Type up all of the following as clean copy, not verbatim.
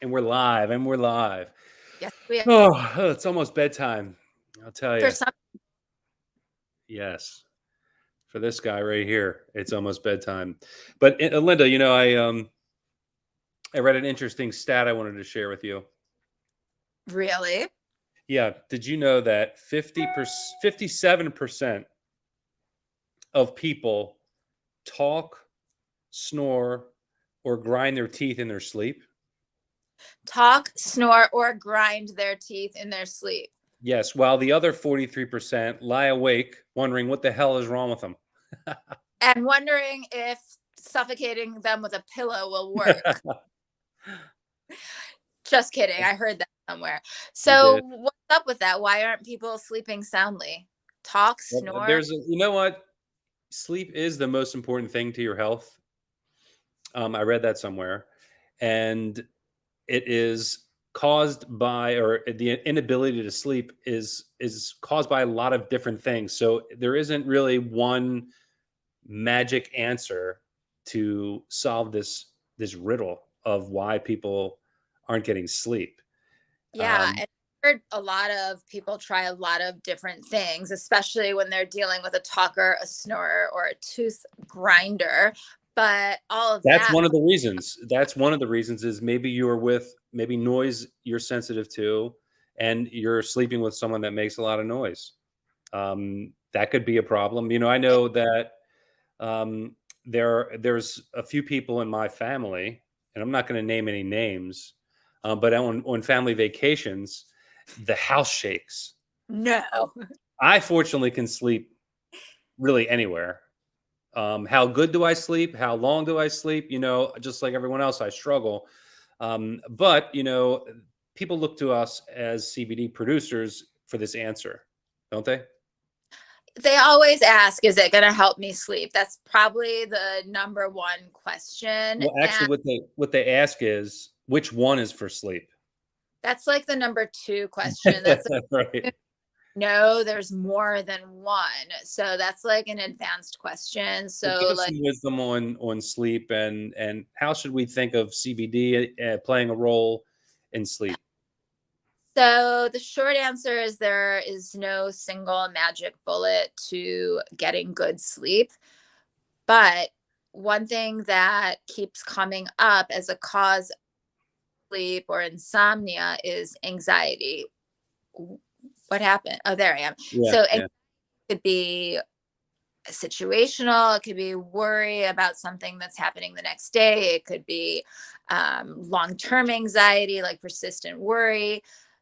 And we're live, and we're live. Yes, we are. Oh, it's almost bedtime. I'll tell For you. some, Yes, for this guy right here, it's almost bedtime. But Linda, I read an interesting stat I wanted to share with you. really? Yeah, did you know that 57% of people talk, snore, or grind their teeth in their sleep? Talk, snore, or grind their teeth in their sleep. Yes, while the other 43% lie awake wondering what the hell is wrong with them. And wondering if suffocating them with a pillow will work. Just kidding. I heard that somewhere. You So, did. what's up with that? Why aren't people sleeping soundly? Talk, Well, snore. you know what? Sleep is the most important thing to your health. I read that somewhere, and it is caused by, or the inability to sleep is caused by a lot of different things. So there isn't really one magic answer to solve this riddle of why people aren't getting sleep. Yeah. Um, And I heard a lot of people try a lot of different things, especially when they're dealing with a talker, a snorer, or a tooth grinder. But all of That's that, one of the reasons. That's one of the reasons is maybe you're with maybe noise you're sensitive to, and you're sleeping with someone that makes a lot of noise. That could be a problem. I know that um, there's a few people in my family, and I'm not going to name any names, but on family vacations, the house shakes. no. I fortunately can sleep really anywhere. How good do I sleep? How long do I sleep? Just like everyone else, I struggle. But people look to us as CBD producers for this answer, don't they? They always ask, is it going to help me sleep? That's probably the number one question. Well, actually, And what they ask is which one is for sleep. that's like the number two question. That's Right. like, no, there's more than one. So that's like an advanced question. So give So, us like, some wisdom on sleep, and how should we think of CBD playing a role in sleep? so the short answer is there is no single magic bullet to getting good sleep. But one thing that keeps coming up as a cause of sleep or insomnia is anxiety. What happened? Oh, there I am. Yeah, So it yeah. could be situational. It could be worry about something that's happening the next day. It could be long-term anxiety, like persistent worry.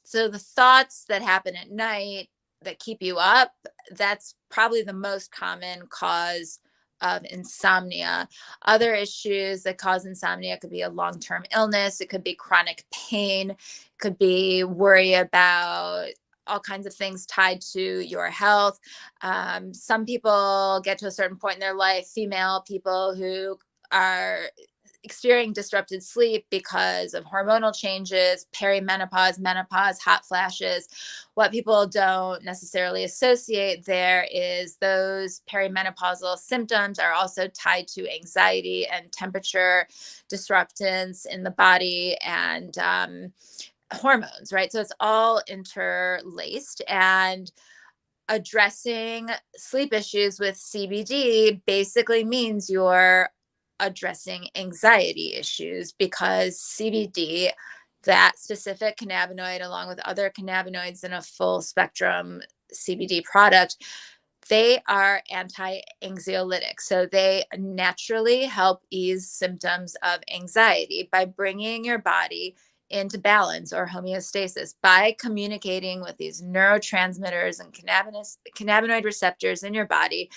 So the thoughts that happen at night that keep you up, that's probably the most common cause of insomnia. Other issues that cause insomnia could be a long-term illness. It could be chronic pain. It could be worry about all kinds of things tied to your health. Some people get to a certain point in their life, female people who are experiencing disrupted sleep because of hormonal changes, perimenopause, menopause, hot flashes. What people don't necessarily associate there is those perimenopausal symptoms are also tied to anxiety and temperature disruptance in the body and hormones, right? So it's all interlaced. And addressing sleep issues with CBD basically means you're addressing anxiety issues because CBD, that specific cannabinoid, along with other cannabinoids in a full spectrum CBD product, they are anti anxiolytic. So they naturally help ease symptoms of anxiety by bringing your body into balance or homeostasis by communicating with these neurotransmitters and cannabinoid receptors in your body.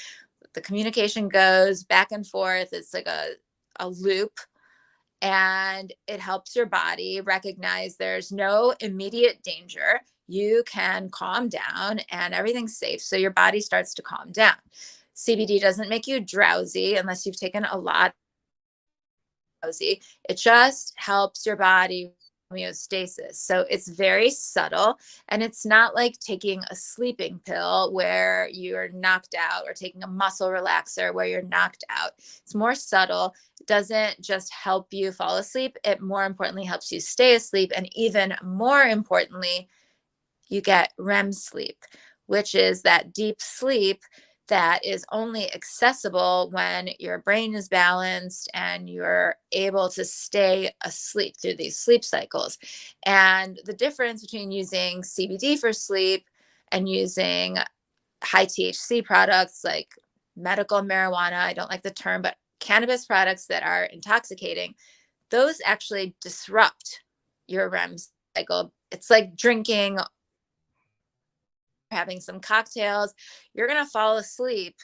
The communication goes back and forth. It's like a loop, and it helps your body recognize there's no immediate danger. You can calm down and everything's safe. So your body starts to calm down. CBD doesn't make you drowsy unless you've taken a lot. Drowsy. It just helps your body homeostasis. So it's very subtle, and it's not like taking a sleeping pill where you're knocked out, or taking a muscle relaxer where you're knocked out. It's more subtle. It doesn't just help you fall asleep. It more importantly helps you stay asleep. And even more importantly, you get REM sleep, which is that deep sleep that is only accessible when your brain is balanced and you're able to stay asleep through these sleep cycles. And the difference between using CBD for sleep and using high THC products like medical marijuana, I don't like the term, but cannabis products that are intoxicating, those actually disrupt your REM cycle. It's like drinking, having some cocktails. You're going to fall asleep,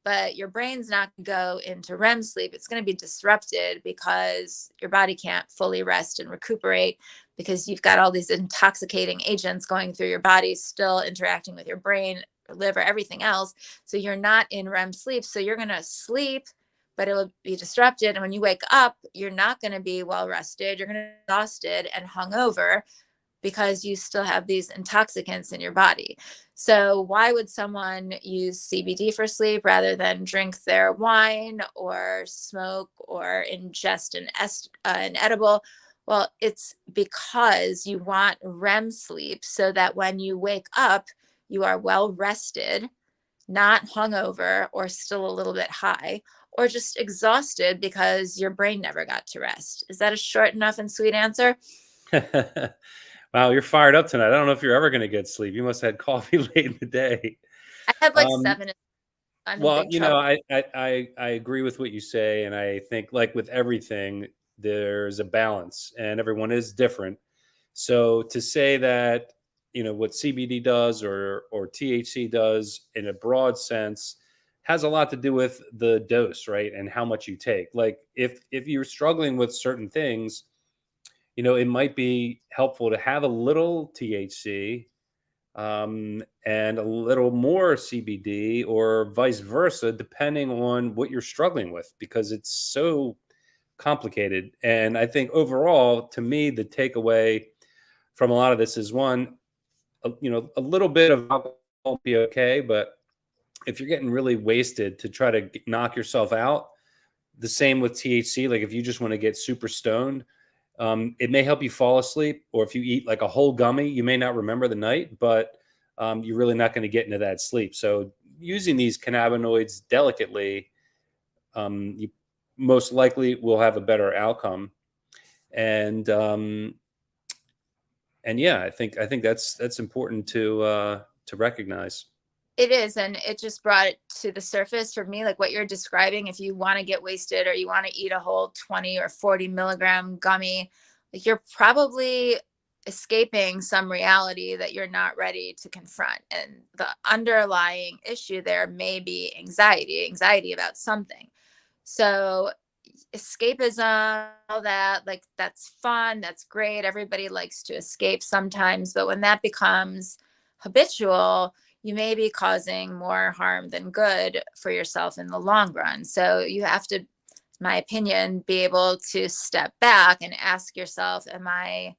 but your brain's not going to go into REM sleep. It's going to be disrupted because your body can't fully rest and recuperate, because you've got all these intoxicating agents going through your body, still interacting with your brain, liver, everything else. So you're not in REM sleep. So you're going to sleep, but it will be disrupted. And when you wake up, you're not going to be well rested. You're going to be exhausted and hungover, because you still have these intoxicants in your body. So why would someone use CBD for sleep rather than drink their wine or smoke or ingest an edible? Well, it's because you want REM sleep so that when you wake up, you are well rested, not hungover or still a little bit high, or just exhausted because your brain never got to rest. Is that a short enough and sweet answer? Wow, you're fired up tonight. I don't know if you're ever going to get sleep. You must have had coffee late in the day. I had like Um, 7. I'm in well, big trouble. I agree with what you say, and I think, like with everything, there's a balance, and everyone is different. So to say that, what CBD does or THC does in a broad sense has a lot to do with the dose, right, and how much you take. Like if you're struggling with certain things, it might be helpful to have a little THC, and a little more CBD, or vice versa, depending on what you're struggling with, because it's so complicated. And I think overall, to me, the takeaway from a lot of this is one, a little bit of alcohol will be okay, but if you're getting really wasted, to try to knock yourself out. The same with THC. Like if you just want to get super stoned, it may help you fall asleep, or if you eat like a whole gummy, you may not remember the night, but you're really not going to get into that sleep. So using these cannabinoids delicately, you most likely will have a better outcome. And yeah, I think that's important to recognize. It is, and it just brought it to the surface for me, like what you're describing. If you want to get wasted or you want to eat a whole 20 or 40 milligram gummy, like you're probably escaping some reality that you're not ready to confront. And the underlying issue there may be anxiety about something. So escapism, all that, like that's fun, that's great. Everybody likes to escape sometimes, but when that becomes habitual, you may be causing more harm than good for yourself in the long run. So you have to, in my opinion, be able to step back and ask yourself, am I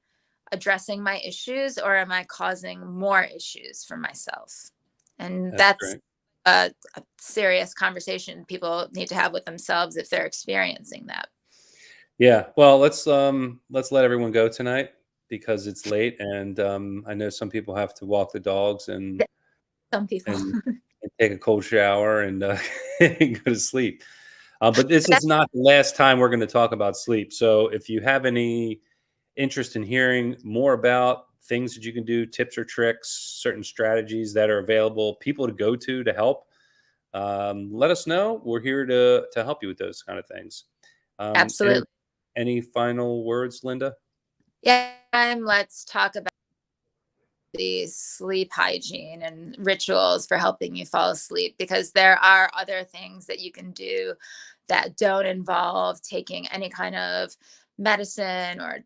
addressing my issues, or am I causing more issues for myself? And That's that's great. a serious conversation people need to have with themselves if they're experiencing that. Yeah. Well, let's let everyone go tonight, because it's late, and I know some people have to walk the dogs Some people. and, and take a cold shower and, and go to sleep. But this is That's not the last time we're going to talk about sleep. So if you have any interest in hearing more about things that you can do, tips or tricks, certain strategies that are available, people to go to help, let us know. We're here to help you with those kind of things. Any absolutely. final words, Linda? Yeah. Let's talk about the sleep hygiene and rituals for helping you fall asleep, because there are other things that you can do that don't involve taking any kind of medicine or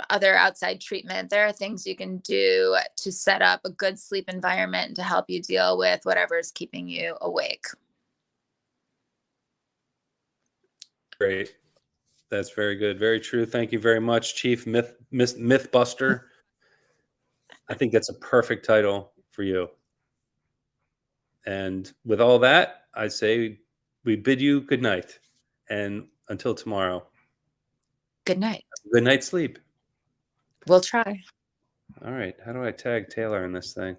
other outside treatment. There are things you can do to set up a good sleep environment to help you deal with whatever is keeping you awake. Great. That's very good. Very true. Thank you very much, Chief Mythbuster. I think that's a perfect title for you. And with all that, I say we bid you good night. And until tomorrow, Good night. good night's sleep. We'll try. All right. How do I tag Taylor in this thing?